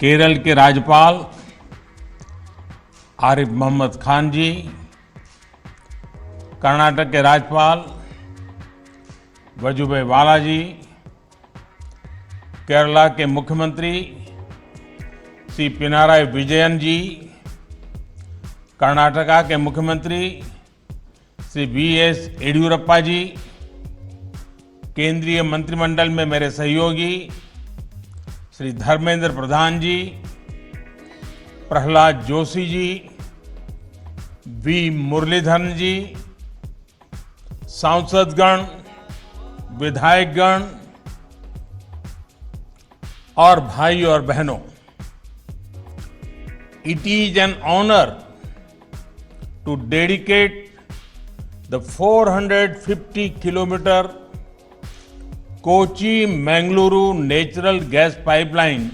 केरल के राज्यपाल आरिफ मोहम्मद खान जी, कर्नाटक के राज्यपाल वजुभाई वाला जी, केरला के मुख्यमंत्री श्री पिनाराई विजयन जी, कर्नाटका के मुख्यमंत्री श्री वीएस येदियुरप्पा जी, केंद्रीय मंत्रिमंडल में मेरे सहयोगी श्री धर्मेंद्र प्रधान जी, प्रहलाद जोशी जी, वी मुरलीधरन जी, सांसदगण, विधायकगण और भाई और बहनों, it is an honor to dedicate the 450-kilometer Kochi-Mangaluru natural gas pipeline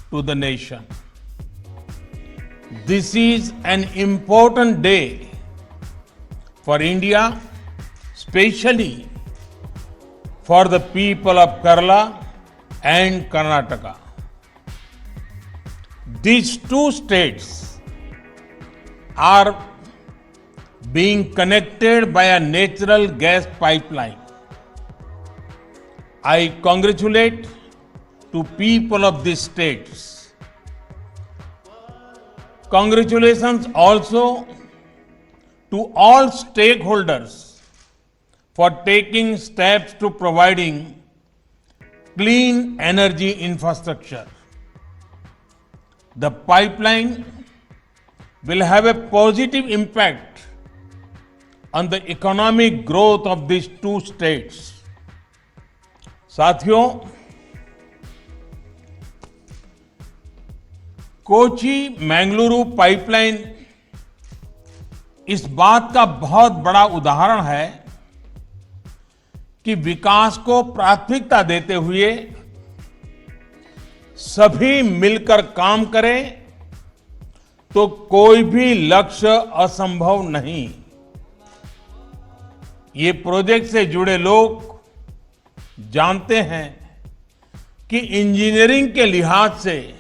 to the nation. This is an important day for India, especially for the people of Kerala and Karnataka. These two states are being connected by a natural gas pipeline. I congratulate to people of these states. Congratulations also to all stakeholders for taking steps to providing clean energy infrastructure. The pipeline will have a positive impact on the economic growth of these two states. साथियों, Kochi Mangaluru pipeline इस बात का बहुत बड़ा उदाहरण है कि विकास को प्राथमिकता देते हुए सभी मिलकर काम करें तो कोई भी लक्ष्य असंभव नहीं। ये प्रोजेक्ट से जुड़े लोग जानते हैं कि इंजीनियरिंग के लिहाज से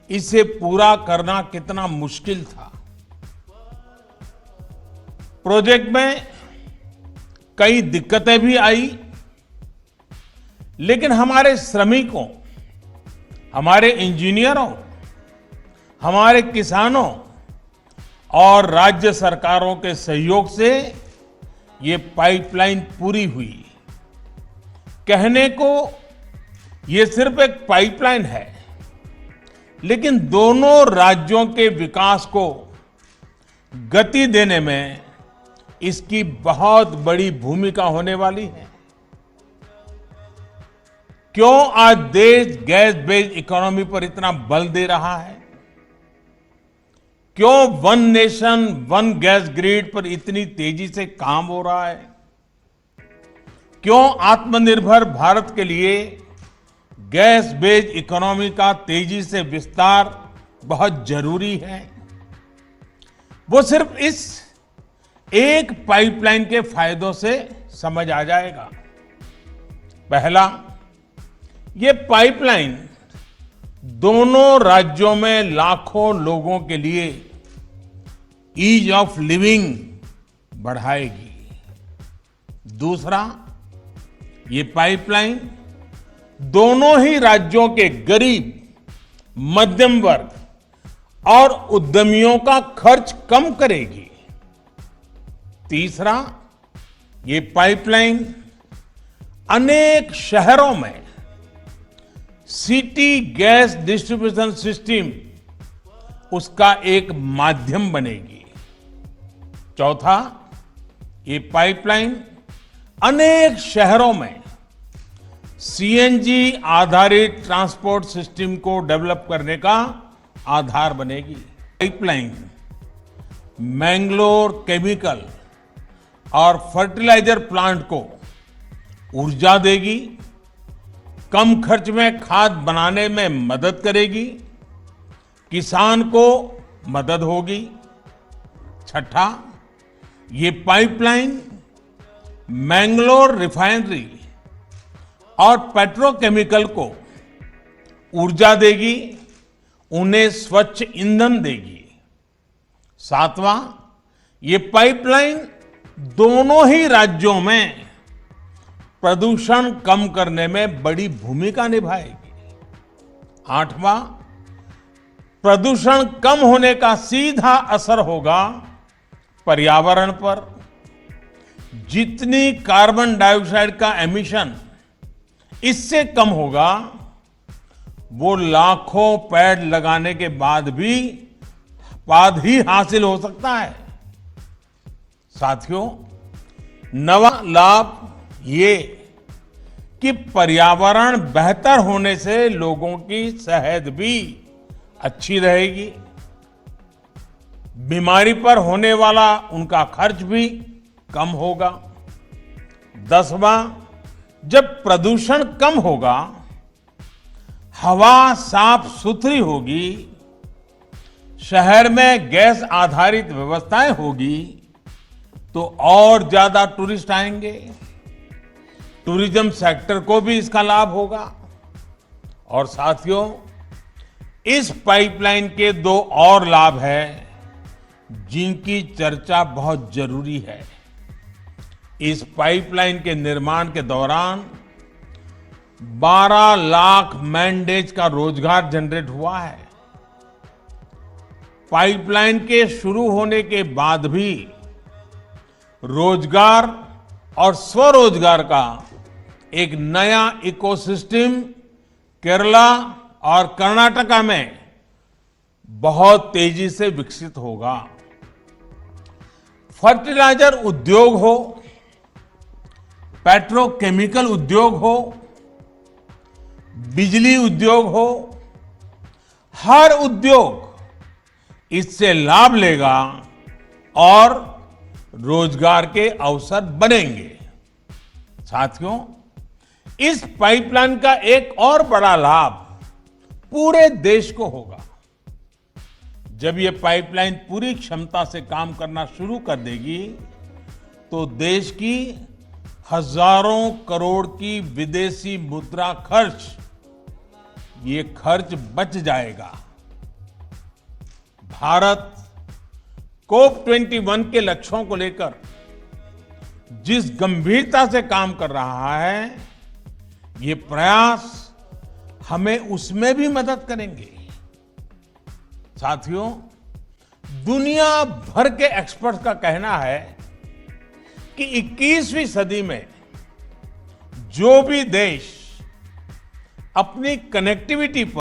इसे पूरा करना कितना मुश्किल था। प्रोजेक्ट में कई दिक्कतें भी आई, लेकिन हमारे श्रमिकों, हमारे इंजीनियरों, हमारे किसानों और राज्य सरकारों के सहयोग से ये पाइपलाइन पूरी हुई। कहने को ये सिर्फ एक पाइपलाइन है, लेकिन दोनों राज्यों के विकास को गति देने में इसकी बहुत बड़ी भूमिका होने वाली है। क्यों आज देश गैस बेस्ड इकोनॉमी पर इतना बल दे रहा है? क्यों one nation one gas grid पर इतनी तेजी से काम हो रहा है? क्यों आत्मनिर्भर भारत के लिए गैस बेस्ड इकोनॉमी का तेजी से विस्तार बहुत जरूरी है? वो सिर्फ इस एक पाइपलाइन के फायदों से समझ आ जाएगा। पहला, ये पाइपलाइन दोनों राज्यों में लाखों लोगों के लिए ईज ऑफ लिविंग बढ़ाएगी। दूसरा, ये पाइपलाइन दोनों ही राज्यों के गरीब, मध्यम वर्ग और उद्यमियों का खर्च कम करेगी। तीसरा, ये पाइपलाइन अनेक शहरों में सिटी गैस डिस्ट्रीब्यूशन सिस्टम उसका एक माध्यम बनेगी। चौथा, ये पाइपलाइन अनेक शहरों में सीएनजी आधारित ट्रांसपोर्ट सिस्टम को डेवलप करने का आधार बनेगी। पाइपलाइन मैंगलोर केमिकल और फर्टिलाइजर प्लांट को ऊर्जा देगी, कम खर्च में खाद बनाने में मदद करेगी, किसान को मदद होगी। छठा, ये पाइपलाइन मैंगलोर रिफाइनरी और पेट्रोकेमिकल को ऊर्जा देगी, उन्हें स्वच्छ ईंधन देगी। सातवां, ये पाइपलाइन दोनों ही राज्यों में प्रदूषण कम करने में बड़ी भूमिका निभाएगी। आठवां, प्रदूषण कम होने का सीधा असर होगा पर्यावरण पर। जितनी कार्बन डाइऑक्साइड का एमिशन इससे कम होगा, वो लाखों पेड़ लगाने के बाद ही हासिल हो सकता है। साथियों, नवा लाभ ये कि पर्यावरण बेहतर होने से लोगों की सेहत भी अच्छी रहेगी, बीमारी पर होने वाला उनका खर्च भी कम होगा। 10वां, जब प्रदूषण कम होगा, हवा साफ सुथरी होगी, शहर में गैस आधारित व्यवस्थाएं होगी, तो और ज्यादा टूरिस्ट आएंगे। टूरिज्म सेक्टर को भी इसका लाभ होगा। और साथियों, इस पाइपलाइन के दो और लाभ हैं जिनकी चर्चा बहुत जरूरी है। इस पाइपलाइन के निर्माण के दौरान 12 लाख मैन डेज का रोजगार जनरेट हुआ है। पाइपलाइन के शुरू होने के बाद भी रोजगार और स्वरोजगार का एक नया इकोसिस्टम केरला और कर्नाटका में बहुत तेजी से विकसित होगा। फर्टिलाइजर उद्योग हो, पेट्रोकेमिकल उद्योग हो, बिजली उद्योग हो, हर उद्योग इससे लाभ लेगा और रोजगार के अवसर बनेंगे। साथियों, इस पाइपलाइन का एक और बड़ा लाभ पूरे देश को होगा। जब ये पाइपलाइन पूरी क्षमता से काम करना शुरू कर देगी, तो देश की हजारों करोड़ की विदेशी मुद्रा खर्च बच जाएगा। भारत COP21 के लक्ष्यों को लेकर जिस गंभीरता से काम कर रहा है, ये प्रयास हमें उसमें भी मदद करेंगे। साथियों, दुनिया भर के एक्सपर्ट्स का कहना है कि 21वीं सदी में जो भी देश अपनी कनेक्टिविटी पर